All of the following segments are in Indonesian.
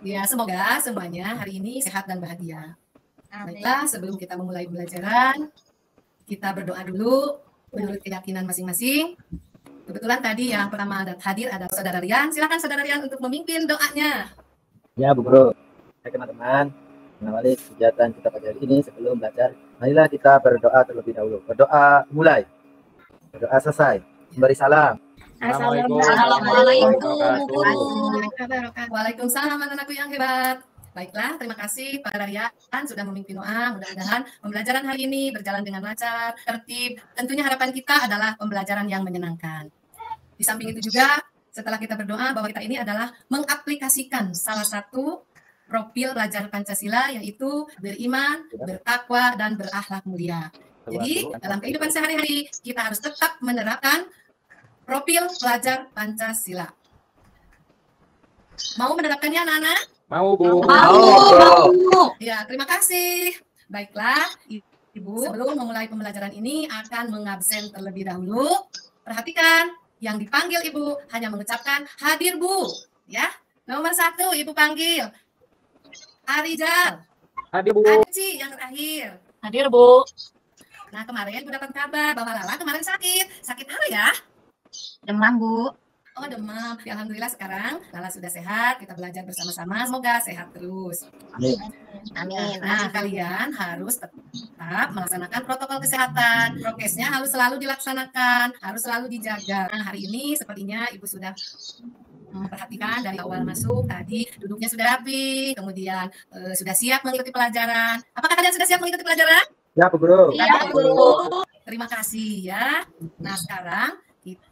Ya, semoga semuanya hari ini sehat dan bahagia. Baiklah, sebelum kita memulai pembelajaran, kita berdoa dulu menurut keyakinan masing-masing. Kebetulan tadi yang pertama hadir ada Saudara Rian. Silakan Saudara Rian untuk memimpin doanya. Ya, Bu Guru. Hai teman-teman, mengawali kegiatan kita pada hari ini sebelum belajar, marilah kita berdoa terlebih dahulu. Berdoa mulai, berdoa selesai, memberi salam. Assalamualaikum. Waalaikumsalam anak-anakku yang hebat. Baiklah, terima kasih Pak Rian sudah memimpin doa. Mudah-mudahan pembelajaran hari ini berjalan dengan lancar, tertib. Tentunya harapan kita adalah pembelajaran yang menyenangkan. Di samping itu juga, setelah kita berdoa bahwa kita ini adalah mengaplikasikan salah satu profil pelajar Pancasila, yaitu beriman, bertakwa, dan berakhlak mulia. Jadi, dalam kehidupan sehari-hari, kita harus tetap menerapkan profil pelajar Pancasila. Mau menerapkannya, anak-anak? Mau, Bu. Mau. Ya, terima kasih. Baiklah, Ibu, sebelum memulai pembelajaran ini akan mengabsen terlebih dahulu. Perhatikan, yang dipanggil Ibu hanya mengucapkan hadir, Bu. Ya, nomor 1 Ibu panggil Arijal. Hadir, Bu. Aci yang terakhir. Hadir, Bu. Nah, kemarin Ibu dapat kabar bahwa Lala kemarin sakit. Sakit apa ya? Demam, Bu. Oh, demam. Ya, alhamdulillah sekarang Lala sudah sehat. Kita belajar bersama-sama. Semoga sehat terus. Amin. Amin. Nah, kalian harus tetap melaksanakan protokol kesehatan. Prokesnya harus selalu dilaksanakan, harus selalu dijaga. Nah, hari ini sepertinya Ibu sudah memperhatikan dari awal masuk tadi duduknya sudah rapi, kemudian sudah siap mengikuti pelajaran. Apakah kalian sudah siap mengikuti pelajaran? Ya, Bu Guru. Ya, Bu. Terima kasih ya. Nah, sekarang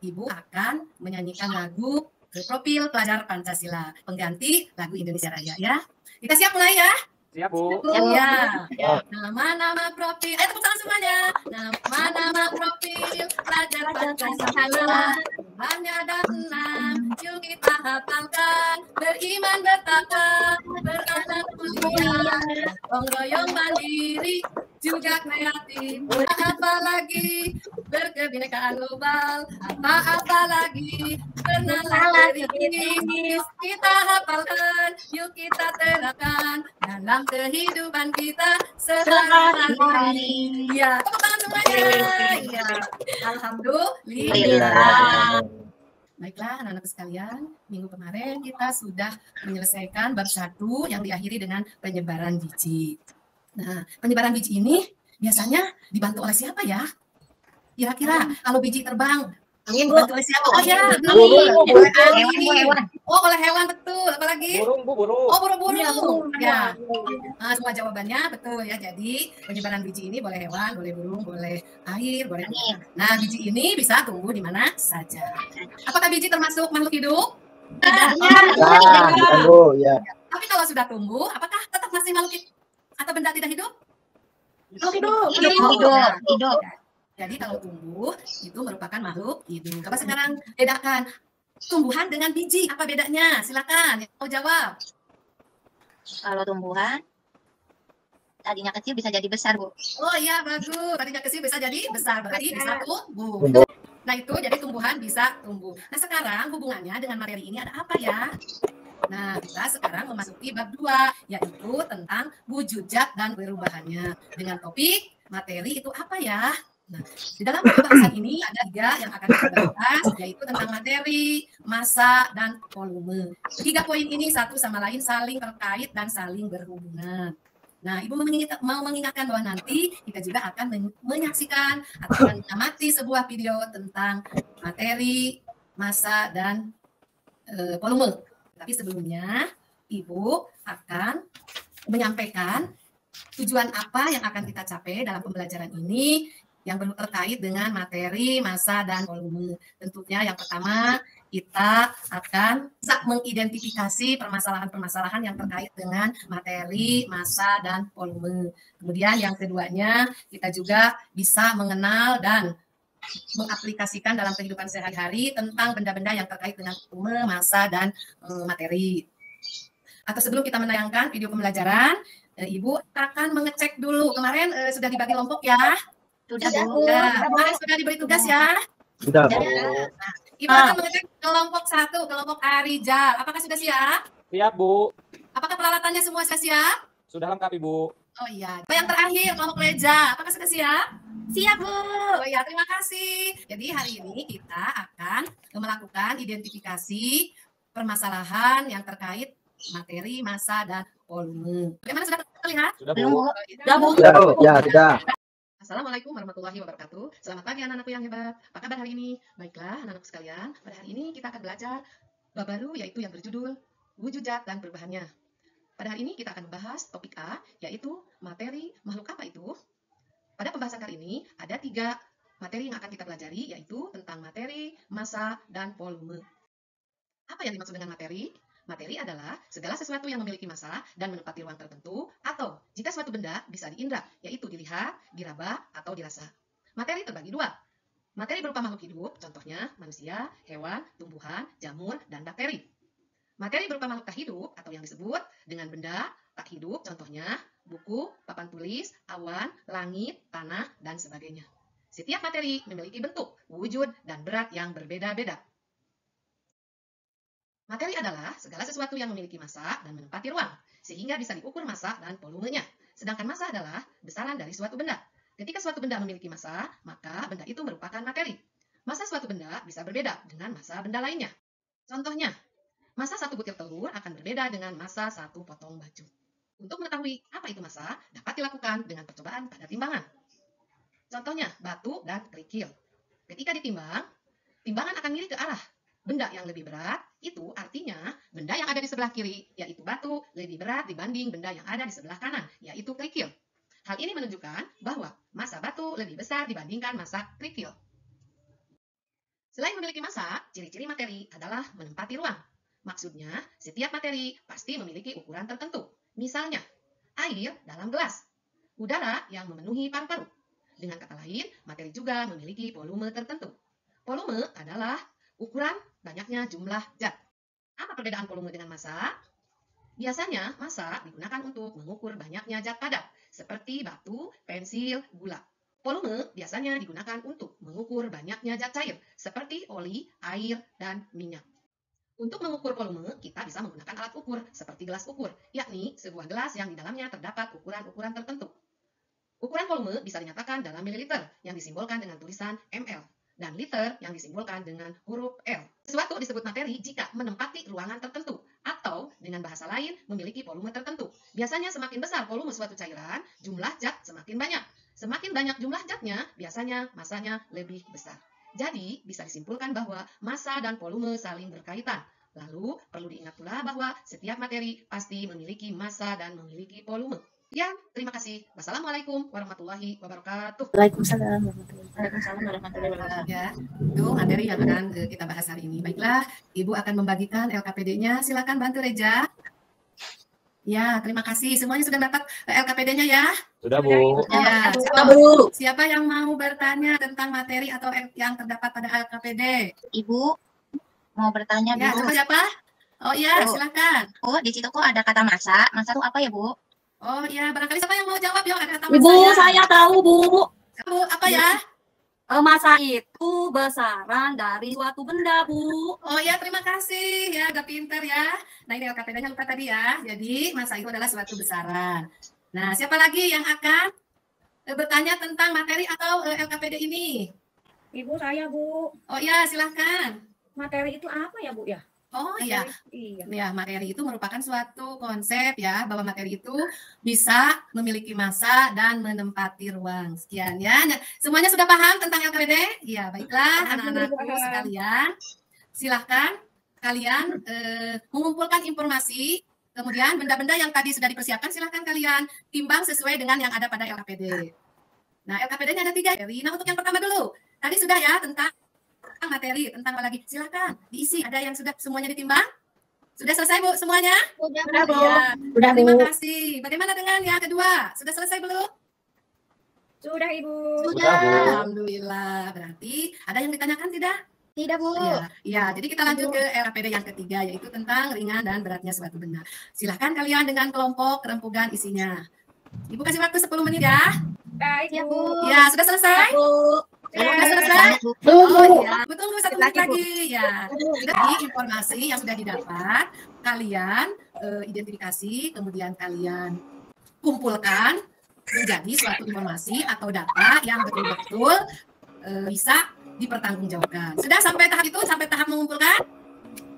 Ibu akan menyanyikan lagu profil pelajar Pancasila, pengganti lagu Indonesia Raya ya. Kita siap mulai ya? Siap, Bu. Ya. Nama-nama profil. Ayo tepuk tangan semuanya. Nama-nama profil pelajar Pancasila. Hanya ada 6. Yuk kita hafalkan. Beriman, bertakwa, berakhlak mulia, gotong royong mandiri, juga kreatif. Apa lagi? Berkebinekaan global. Apa lagi? Bernalar kritis. Kita hafalkan. Yuk kita terapkan dalam kehidupan kita sehari-hari. Ya, tepuk tangan semuanya. Ya, alhamdulillah. Baiklah, anak-anak sekalian, minggu kemarin kita sudah menyelesaikan bab 1 yang diakhiri dengan penyebaran biji. Nah, penyebaran biji ini biasanya dibantu oleh siapa ya? Kira-kira kalau biji terbang dibantu oleh siapa? Oh ya, oleh angin. Oh, oleh hewan, betul. Apalagi? Burung, Bu, burung. Oh, burung-burung. Ya. Nah, semua jawabannya betul ya. Jadi, penyebaran biji ini boleh hewan, boleh burung, boleh air, boleh angin. Nah, biji ini bisa tumbuh di mana saja. Apakah biji termasuk makhluk hidup? Ya, Bu. Ya. Tapi kalau sudah tumbuh, apakah tetap masih makhluk hidup atau benda tidak hidup? Hidup. Jadi kalau tumbuh itu merupakan makhluk hidup. Coba sekarang bedakan tumbuhan dengan biji. Apa bedanya? Silakan yang mau jawab. Kalau tumbuhan tadinya kecil bisa jadi besar, Bu. Oh iya, bagus. Tadinya kecil bisa jadi besar. Berarti bisa tumbuh. Nah itu jadi tumbuhan bisa tumbuh. Nah sekarang hubungannya dengan materi ini ada apa ya? Nah kita sekarang memasuki bab 2, yaitu tentang wujud zat dan perubahannya. Dengan topik materi itu apa ya? Nah, di dalam pembahasan ini ada 3 yang akan kita bahas, yaitu tentang materi, massa, dan volume. 3 poin ini satu sama lain saling terkait dan saling berhubungan. Nah, Ibu mau mengingatkan bahwa nanti kita juga akan menyaksikan atau mengamati sebuah video tentang materi, massa, dan volume. Tapi sebelumnya, Ibu akan menyampaikan tujuan apa yang akan kita capai dalam pembelajaran ini yang terkait dengan materi, massa, dan volume. Tentunya yang pertama, kita akan bisa mengidentifikasi permasalahan-permasalahan yang terkait dengan materi, massa, dan volume. Kemudian yang keduanya, kita juga bisa mengenal dan mengaplikasikan dalam kehidupan sehari-hari tentang benda-benda yang terkait dengan volume, massa, dan materi. Atau sebelum kita menayangkan video pembelajaran, Ibu akan mengecek dulu. Kemarin sudah dibagi kelompok ya? Sudah, Bu. Kemarin sudah diberi tugas ya? Sudah, Bu. Sudah. Ibu akan mengecek kelompok 1, kelompok Arijal. Apakah sudah siap? Siap, Bu. Apakah peralatannya semua sudah siap? Sudah lengkap, Ibu. Oh iya. Yang terakhir, kelompok Reja. Apakah sudah siap? Siap, Bu. Oh iya, terima kasih. Jadi hari ini kita akan melakukan identifikasi permasalahan yang terkait materi, massa, dan volume. Bagaimana, sudah terlihat? Sudah, Belum, Bu. Bu. Sudah, Bu? Sudah, Bu. Ya, sudah. Assalamualaikum warahmatullahi wabarakatuh. Selamat pagi anak-anakku yang hebat. Apa kabar hari ini? Baiklah anak-anakku sekalian, pada hari ini kita akan belajar bab baru yaitu yang berjudul wujud zat dan perubahannya. Pada hari ini kita akan membahas topik A yaitu materi makhluk apa itu. Pada pembahasan kali ini ada 3 materi yang akan kita pelajari yaitu tentang materi, massa, dan volume. Apa yang dimaksud dengan materi? Materi adalah segala sesuatu yang memiliki massa dan menempati ruang tertentu, atau jika suatu benda bisa diindra, yaitu dilihat, diraba, atau dirasa. Materi terbagi 2. Materi berupa makhluk hidup, contohnya manusia, hewan, tumbuhan, jamur, dan bakteri. Materi berupa makhluk tak hidup, atau yang disebut dengan benda tak hidup, contohnya buku, papan tulis, awan, langit, tanah, dan sebagainya. Setiap materi memiliki bentuk, wujud, dan berat yang berbeda-beda. Materi adalah segala sesuatu yang memiliki massa dan menempati ruang, sehingga bisa diukur massa dan volumenya. Sedangkan massa adalah besaran dari suatu benda. Ketika suatu benda memiliki massa, maka benda itu merupakan materi. Massa suatu benda bisa berbeda dengan massa benda lainnya. Contohnya, massa 1 butir telur akan berbeda dengan massa 1 potong baju. Untuk mengetahui apa itu massa, dapat dilakukan dengan percobaan pada timbangan. Contohnya, batu dan kerikil. Ketika ditimbang, timbangan akan miring ke arah benda yang lebih berat, itu artinya benda yang ada di sebelah kiri, yaitu batu, lebih berat dibanding benda yang ada di sebelah kanan, yaitu kerikil. Hal ini menunjukkan bahwa massa batu lebih besar dibandingkan massa kerikil. Selain memiliki massa, ciri-ciri materi adalah menempati ruang. Maksudnya, setiap materi pasti memiliki ukuran tertentu. Misalnya, air dalam gelas, udara yang memenuhi paru-paru. Dengan kata lain, materi juga memiliki volume tertentu. Volume adalah ukuran banyaknya jumlah zat. Apa perbedaan volume dengan massa? Biasanya massa digunakan untuk mengukur banyaknya zat padat, seperti batu, pensil, gula. Volume biasanya digunakan untuk mengukur banyaknya zat cair, seperti oli, air, dan minyak. Untuk mengukur volume, kita bisa menggunakan alat ukur, seperti gelas ukur, yakni sebuah gelas yang di dalamnya terdapat ukuran-ukuran tertentu. Ukuran volume bisa dinyatakan dalam mililiter, yang disimbolkan dengan tulisan ml, dan liter yang disimbolkan dengan huruf L. Sesuatu disebut materi jika menempati ruangan tertentu, atau dengan bahasa lain memiliki volume tertentu. Biasanya semakin besar volume suatu cairan, jumlah zat semakin banyak. Semakin banyak jumlah zatnya, biasanya massanya lebih besar. Jadi, bisa disimpulkan bahwa massa dan volume saling berkaitan. Lalu, perlu diingat pula bahwa setiap materi pasti memiliki massa dan memiliki volume. Ya, terima kasih. Wassalamualaikum warahmatullahi wabarakatuh. Waalaikumsalam warahmatullahi wabarakatuh. Ya, itu materi yang akan kita bahas hari ini. Baiklah, Ibu akan membagikan LKPD-nya. Silakan bantu Reja. Ya, terima kasih. Semuanya sudah dapat LKPD-nya ya? Sudah, Bu. Ya, Bu. siapa yang mau bertanya tentang materi atau yang terdapat pada LKPD? Ibu mau bertanya, Ya, Bu. siapa? Oh iya, Bu. silakan. Bu, di situ kok ada kata massa. Massa itu apa ya, Bu? Oh iya, barangkali siapa yang mau jawab? Yuk, ada kata Ibu, masanya. saya tahu, Bu. Bu, apa ya? Massa itu besaran dari suatu benda, Bu. Oh ya, terima kasih ya, udah pinter ya. Nah, ini LKPD-nya lupa tadi ya. Jadi, massa itu adalah suatu besaran. Nah, siapa lagi yang akan bertanya tentang materi atau LKPD ini? Ibu, saya, Bu. Oh iya, silahkan. Materi itu apa ya, Bu, ya? Oh iya, Iya. ya, materi itu merupakan suatu konsep ya, bahwa materi itu bisa memiliki massa dan menempati ruang. Sekian ya. Nah, semuanya sudah paham tentang LKPD? Iya, baiklah anak-anakku sekalian. Silahkan kalian mengumpulkan informasi, kemudian benda-benda yang tadi sudah dipersiapkan silahkan kalian timbang sesuai dengan yang ada pada LKPD. Nah, LKPD-nya ada 3. Nah, untuk yang pertama dulu, tadi sudah ya tentang materi, tentang apa lagi? Silakan diisi. Ada yang sudah semuanya ditimbang? Sudah selesai, Bu, semuanya? Sudah, Bu. Ya. Sudah, Terima Bu. kasih. Bagaimana dengan yang kedua? Sudah selesai belum? Sudah, Ibu. Sudah, Bu. Alhamdulillah. Berarti ada yang ditanyakan tidak? Tidak, Bu. Ya, jadi kita lanjut ke LKPD yang ketiga, yaitu tentang ringan dan beratnya suatu benda. Silahkan kalian dengan kelompok rempugan isinya. Ibu kasih waktu 10 menit ya. Baik, Ya, Bu. Bu. Ya, sudah selesai? Bu. Sudah selesai? Banyak, Bu. Oh iya, tunggu 1 menit Lagi, Bu. lagi ya. Jadi informasi yang sudah didapat, kalian identifikasi, kemudian kalian kumpulkan menjadi suatu informasi atau data yang betul-betul bisa dipertanggungjawabkan. Sudah sampai tahap itu, sampai tahap mengumpulkan?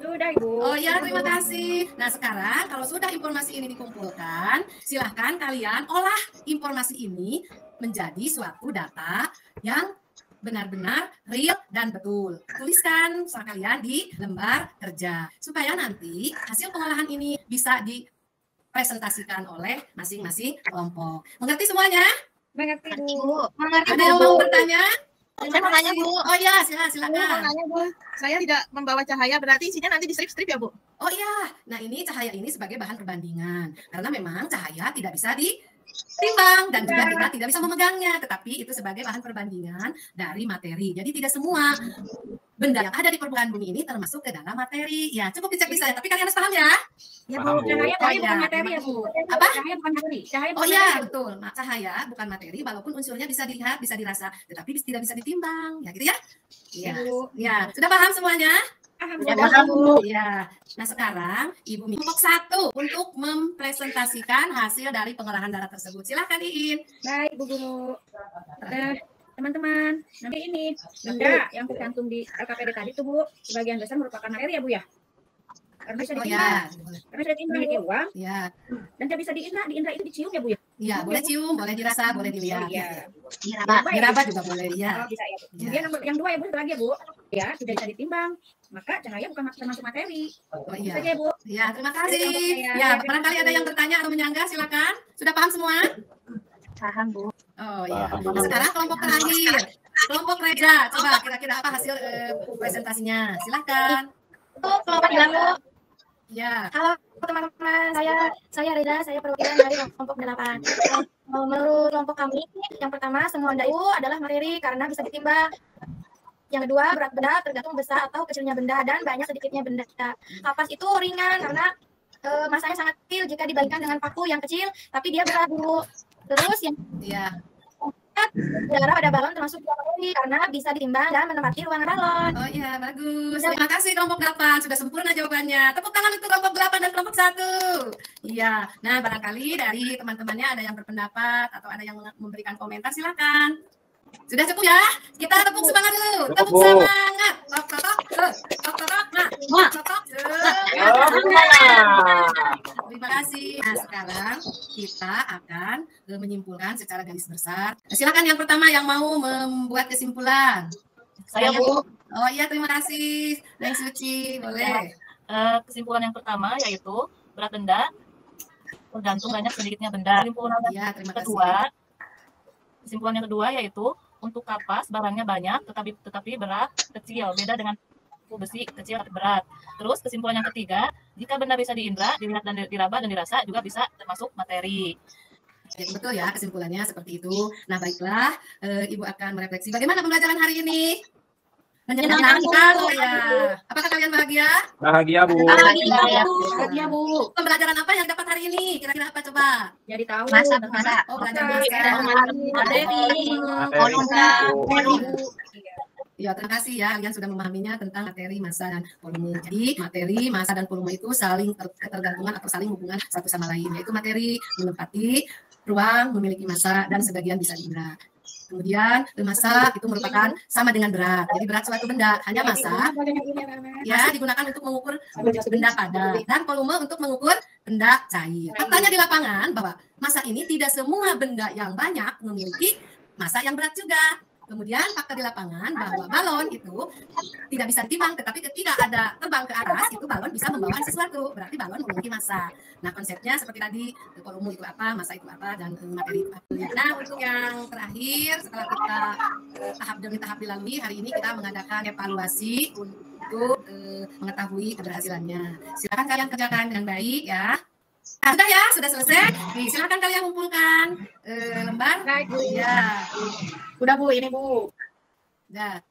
Sudah, Ibu. Oh ya, terima kasih. Nah sekarang kalau sudah informasi ini dikumpulkan, silahkan kalian olah informasi ini menjadi suatu data yang benar-benar real dan betul. Tuliskan soal kalian di lembar kerja supaya nanti hasil pengolahan ini bisa dipresentasikan oleh masing-masing kelompok. Mengerti semuanya? Mengerti, Nanti, Bu. Bu. Mengerti, Ada yang mau bertanya? Saya mau tanya, Bu. Oh ya, Bu, mau silakan. nanya, Bu. Saya tidak membawa cahaya, berarti isinya nanti di strip-strip ya, Bu? Oh iya, nah ini cahaya ini sebagai bahan perbandingan karena memang cahaya tidak bisa ditimbang dan juga kita tidak bisa memegangnya, tetapi itu sebagai bahan perbandingan dari materi. Jadi tidak semua benda yang ada di permukaan bumi ini termasuk ke dalam materi. Ya cukup dicek bisa, tapi kalian harus paham ya. Ya, Paham, Bu. Bu. Cahaya Oh, tadi iya. bukan materi ya, Bu. Apa? Cahaya bukan materi. Cahaya Oh bukan iya, materi. betul. Nah, cahaya bukan materi, walaupun unsurnya bisa dilihat, bisa dirasa, tetapi tidak bisa ditimbang. Ya gitu ya. Ya, Ya, Bu. ya. Sudah paham semuanya? Paham, Ya, Bu. paham, Bu. Ya. Nah sekarang Ibu minta kelompok 1 untuk mempresentasikan hasil dari pengolahan data tersebut. Silahkan Iin. Baik, Bu Guru. Teman-teman, nanti ini benda yang tercantum di LKPD tadi tuh, Bu, sebagian besar merupakan materi ya, Bu ya? Karena bisa Oh ditimbang. ya, Karena bisa ditimbang di uang ya, dan tidak bisa diindra. Diindra itu dicium ya, Bu ya? ya. Boleh cium, boleh dirasa, boleh dilihat. Oh, iya. Diraba. Diraba juga boleh. Ya. Oh, bisa ya, Bu. Ya. Kemudian yang 2 ya, Bu, lagi ya, Bu. Ya, tidak bisa ditimbang. Maka cahaya bukan termasuk materi. Oh Itu iya. saja ya, Bu. Ya, terima kasih. Ya, Ya, terima barangkali ada yang bertanya atau menyanggah, silakan. Sudah paham semua? Paham, Bu. Oh iya. Paham. Nah, sekarang kelompok terakhir. Kelompok Reja, coba kira-kira apa hasil presentasinya? Silakan. Kelompok bilang, Bu. Ya. Halo teman-teman, saya Reza, saya perwakilan dari kelompok 8. Menurut kelompok kami, yang pertama semua benda itu adalah materi karena bisa ditimbang. Yang kedua, berat benda tergantung besar atau kecilnya benda dan banyak sedikitnya benda. Kapas itu ringan karena masanya sangat kecil jika dibandingkan dengan paku yang kecil, tapi dia berat dulu. Terus yang Ya. udara pada balon termasuk materi karena bisa ditimbang dan menempati ruang balon. Oh iya, bagus. Terima kasih kelompok 8. Sudah sempurna jawabannya. Tepuk tangan untuk kelompok 8 dan kelompok 1. Iya. Nah, barangkali dari teman-temannya ada yang berpendapat atau ada yang memberikan komentar, silakan. Sudah cukup ya? Kita tepuk semangat dulu. Cukup, Tepuk Bu. semangat. Tok, tok, tok. Tok, tok, tok. Nah, tok, tok. Terima kasih. Nah, sekarang kita akan menyimpulkan secara garis besar. Silakan yang pertama yang mau membuat kesimpulan. Saya, Bu. Oh iya, terima kasih. Neng Suci, boleh. Kesimpulan yang pertama yaitu berat benda tergantung banyak sedikitnya benda. Kesimpulan Iya, terima kasih. kesimpulan yang kedua yaitu untuk kapas barangnya banyak tetapi berat kecil, beda dengan besi kecil tapi berat. Terus kesimpulan yang ketiga, jika benda bisa diindra, dilihat dan diraba dan dirasa juga bisa termasuk materi. Ya, betul ya, kesimpulannya seperti itu. Nah, baiklah, Ibu akan merefleksi. Bagaimana pembelajaran hari ini? Menyenangkan, oh ya. Apakah kalian bahagia? Bahagia, Bu. Bahagia, Bu. Pembelajaran apa yang dapat hari ini? Kira-kira apa coba? Jadi tahu. Masa, masa. Oh, belajar Materi. materi. Materi, Bu. Ya, terima kasih ya. Kalian sudah memahaminya tentang materi, massa, dan volume. Jadi, materi, massa, dan volume itu saling ketergantungan atau saling hubungan satu sama lain. Yaitu materi menempati ruang, memiliki massa, dan sebagian bisa diindra. Kemudian, massa itu merupakan sama dengan berat. Jadi, berat suatu benda hanya massa ya digunakan untuk mengukur benda padat dan volume untuk mengukur benda cair. Faktanya di lapangan bahwa massa ini tidak semua benda yang banyak memiliki massa yang berat juga. Kemudian fakta di lapangan bahwa balon itu tidak bisa ditimbang, tetapi ketika ada terbang ke atas itu balon bisa membawa sesuatu, berarti balon memiliki massa. Nah, konsepnya seperti tadi, volume itu apa, massa itu apa, dan materi itu apa. Nah, untuk yang terakhir setelah kita tahap demi tahap dilalui, hari ini kita mengadakan evaluasi untuk mengetahui keberhasilannya. Silakan kalian kerjakan dengan baik ya. Nah, sudah ya, sudah selesai. Nih, silakan kalian kumpulkan lembar. Baik, Bu. Ya. Udah, Bu, ini, Bu. Udah.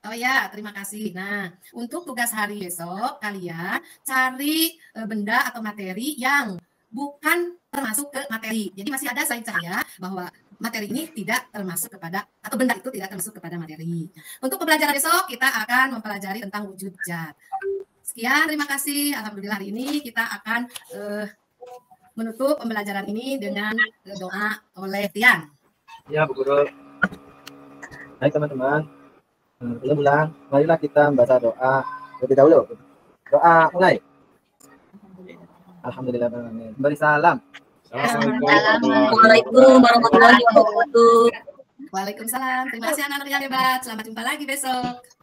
Oh ya, terima kasih. Nah, untuk tugas hari besok, kalian cari benda atau materi yang bukan termasuk ke materi. Jadi masih ada slide saya bahwa materi ini tidak termasuk kepada, atau benda itu tidak termasuk kepada materi. Untuk pembelajaran besok kita akan mempelajari tentang wujud zat. Sekian, terima kasih. Alhamdulillah hari ini kita akan menutup pembelajaran ini dengan doa oleh Tian. Ya, Bu Guru. Baik teman-teman, ulang, marilah kita membaca doa lebih dahulu. Doa mulai. Alhamdulillah, beri salam. Assalamualaikum warahmatullahi wabarakatuh. Waalaikumsalam. Terima kasih anak-anak yang hebat. Selamat jumpa lagi besok.